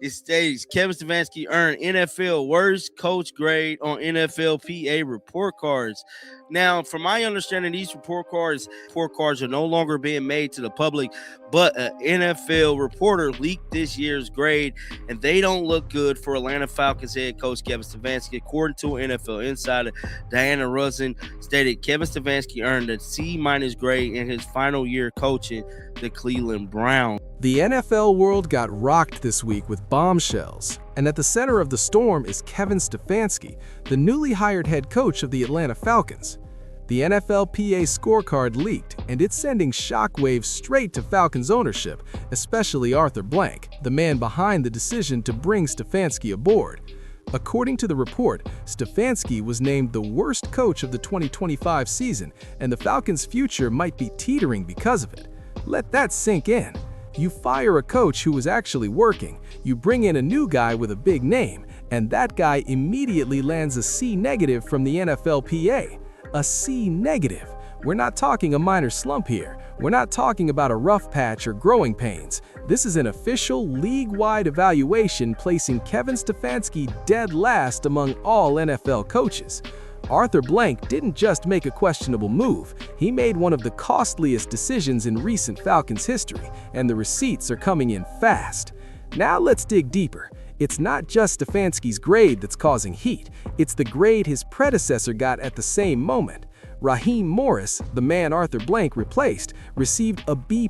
It states Kevin Stefanski earned NFL worst coach grade on NFLPA report cards. Now, from my understanding, these report cards are no longer being made to the public, but an NFL reporter leaked this year's grade, and they don't look good for Atlanta Falcons head coach Kevin Stefanski. According to an NFL insider, Diana Rosen stated Kevin Stefanski earned a C- grade in his final year coaching the Cleveland Browns. The NFL world got rocked this week with bombshells, and at the center of the storm is Kevin Stefanski, the newly hired head coach of the Atlanta Falcons. The NFLPA scorecard leaked, and it's sending shockwaves straight to Falcons ownership, especially Arthur Blank, the man behind the decision to bring Stefanski aboard. According to the report, Stefanski was named the worst coach of the 2025 season, and the Falcons' future might be teetering because of it. Let that sink in. You fire a coach who was actually working, you bring in a new guy with a big name, and that guy immediately lands a C- from the NFLPA. A C-. We're not talking a minor slump here. We're not talking about a rough patch or growing pains. This is an official league-wide evaluation placing Kevin Stefanski dead last among all NFL coaches. Arthur Blank didn't just make a questionable move, he made one of the costliest decisions in recent Falcons history, and the receipts are coming in fast. Now let's dig deeper. It's not just Stefanski's grade that's causing heat, it's the grade his predecessor got at the same moment. Raheem Morris, the man Arthur Blank replaced, received a B+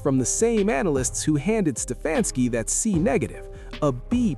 from the same analysts who handed Stefanski that C-. A B+.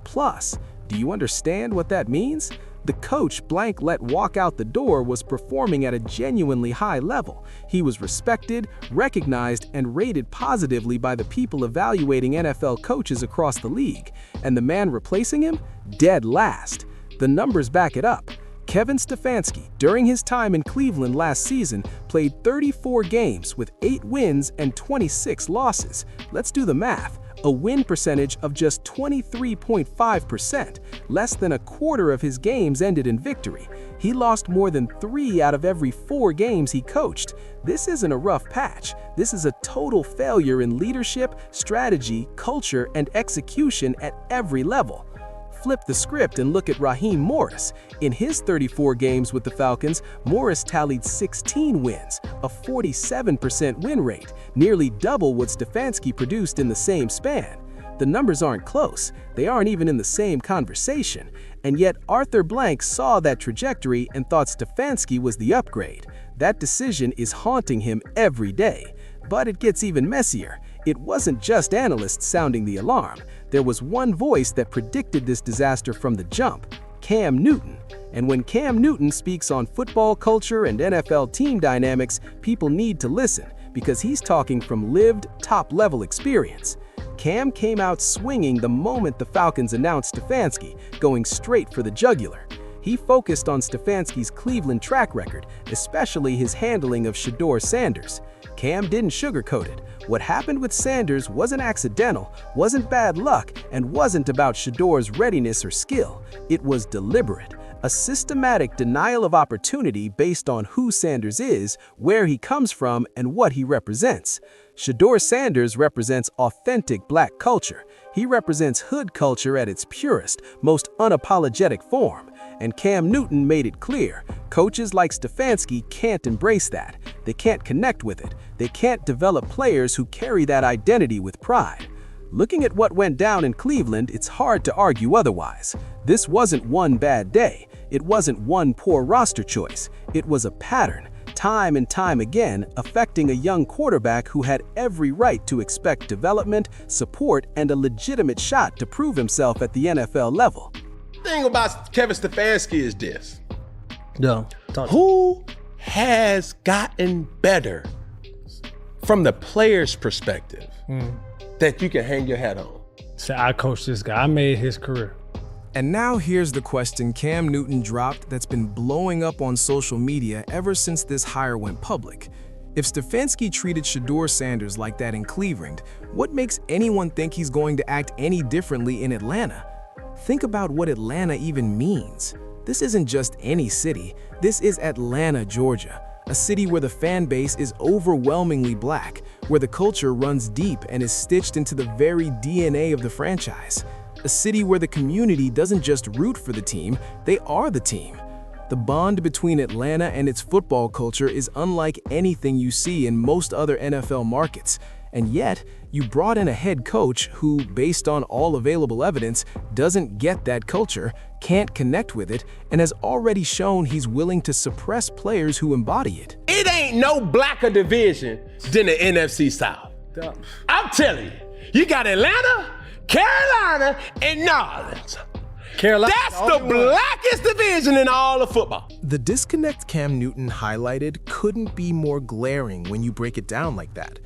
Do you understand what that means? The coach Blank let walk out the door was performing at a genuinely high level. He was respected, recognized, and rated positively by the people evaluating NFL coaches across the league. And the man replacing him? Dead last. The numbers back it up. Kevin Stefanski, during his time in Cleveland last season, played 34 games with 8 wins and 26 losses. Let's do the math. A win percentage of just 23.5%. Less than a quarter of his games ended in victory. He lost more than 3 out of every 4 games he coached. This isn't a rough patch. This is a total failure in leadership, strategy, culture, and execution at every level. Flip the script and look at Raheem Morris. In his 34 games with the Falcons, Morris tallied 16 wins, a 47% win rate, nearly double what Stefanski produced in the same span. The numbers aren't close, they aren't even in the same conversation, and yet Arthur Blank saw that trajectory and thought Stefanski was the upgrade. That decision is haunting him every day. But it gets even messier. It wasn't just analysts sounding the alarm. There was one voice that predicted this disaster from the jump: Cam Newton. And when Cam Newton speaks on football culture and NFL team dynamics, people need to listen, because he's talking from lived, top-level experience. Cam came out swinging the moment the Falcons announced Stefanski, going straight for the jugular. He focused on Stefanski's Cleveland track record, especially his handling of Shedeur Sanders. Cam didn't sugarcoat it. What happened with Sanders wasn't accidental, wasn't bad luck, and wasn't about Shedeur's readiness or skill. It was deliberate. A systematic denial of opportunity based on who Sanders is, where he comes from, and what he represents. Shedeur Sanders represents authentic black culture. He represents hood culture at its purest, most unapologetic form. And Cam Newton made it clear, coaches like Stefanski can't embrace that. They can't connect with it. They can't develop players who carry that identity with pride. Looking at what went down in Cleveland, it's hard to argue otherwise. This wasn't one bad day. It wasn't one poor roster choice. It was a pattern, time and time again, affecting a young quarterback who had every right to expect development, support, and a legitimate shot to prove himself at the NFL level. The thing about Kevin Stefanski is this. No. Who has gotten better from the player's perspective that you can hang your hat on? So I coached this guy. I made his career. And now here's the question Cam Newton dropped that's been blowing up on social media ever since this hire went public. If Stefanski treated Shedeur Sanders like that in Cleveland, what makes anyone think he's going to act any differently in Atlanta? Think about what Atlanta even means. This isn't just any city. This is Atlanta, Georgia, a city where the fan base is overwhelmingly black, where the culture runs deep and is stitched into the very DNA of the franchise. A city where the community doesn't just root for the team, they are the team. The bond between Atlanta and its football culture is unlike anything you see in most other NFL markets. And yet, you brought in a head coach who, based on all available evidence, doesn't get that culture, can't connect with it, and has already shown he's willing to suppress players who embody it. It ain't no blacker division than the NFC South. I'm telling you, you got Atlanta, Carolina, and New Orleans. Carolina, That's the blackest division in all of football. The disconnect Cam Newton highlighted couldn't be more glaring when you break it down like that.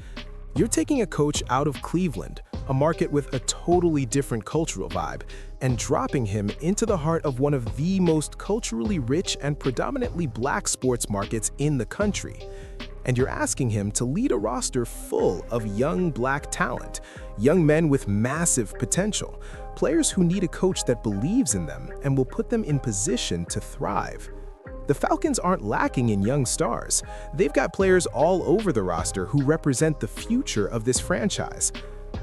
You're taking a coach out of Cleveland, a market with a totally different cultural vibe, and dropping him into the heart of one of the most culturally rich and predominantly black sports markets in the country. And you're asking him to lead a roster full of young black talent, young men with massive potential, players who need a coach that believes in them and will put them in position to thrive. The Falcons aren't lacking in young stars. They've got players all over the roster who represent the future of this franchise.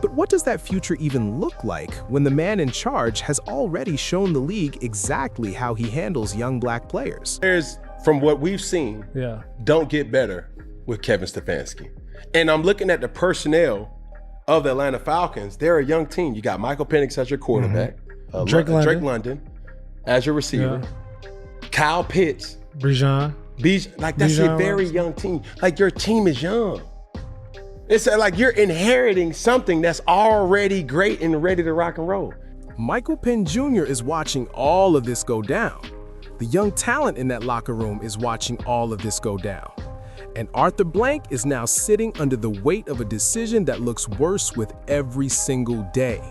But what does that future even look like when the man in charge has already shown the league exactly how he handles young black players? Players, from what we've seen, don't get better with Kevin Stefanski. And I'm looking at the personnel of the Atlanta Falcons. They're a young team. You got Michael Penix as your quarterback, Drake London as your receiver, Kyle Pitts, Bijan. Like that's a very young team. Like your team is young. It's like you're inheriting something that's already great and ready to rock and roll. Michael Penn Jr. is watching all of this go down. The young talent in that locker room is watching all of this go down. And Arthur Blank is now sitting under the weight of a decision that looks worse with every single day.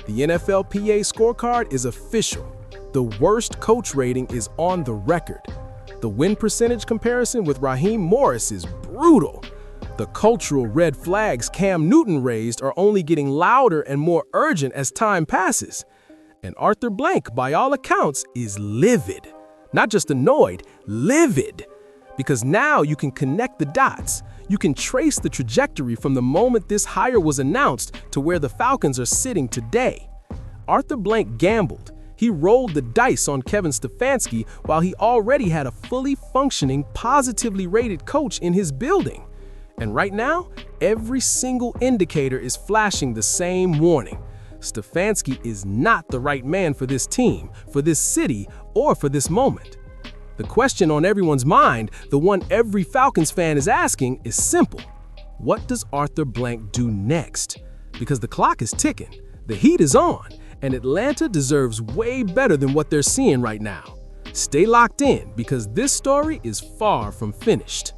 The NFLPA scorecard is official. The worst coach rating is on the record. The win percentage comparison with Raheem Morris is brutal. The cultural red flags Cam Newton raised are only getting louder and more urgent as time passes. And Arthur Blank, by all accounts, is livid. Not just annoyed, livid. Because now you can connect the dots. You can trace the trajectory from the moment this hire was announced to where the Falcons are sitting today. Arthur Blank gambled. He rolled the dice on Kevin Stefanski while he already had a fully functioning, positively rated coach in his building. And right now, every single indicator is flashing the same warning. Stefanski is not the right man for this team, for this city, or for this moment. The question on everyone's mind, the one every Falcons fan is asking, is simple. What does Arthur Blank do next? Because the clock is ticking, the heat is on, and Atlanta deserves way better than what they're seeing right now. Stay locked in because this story is far from finished.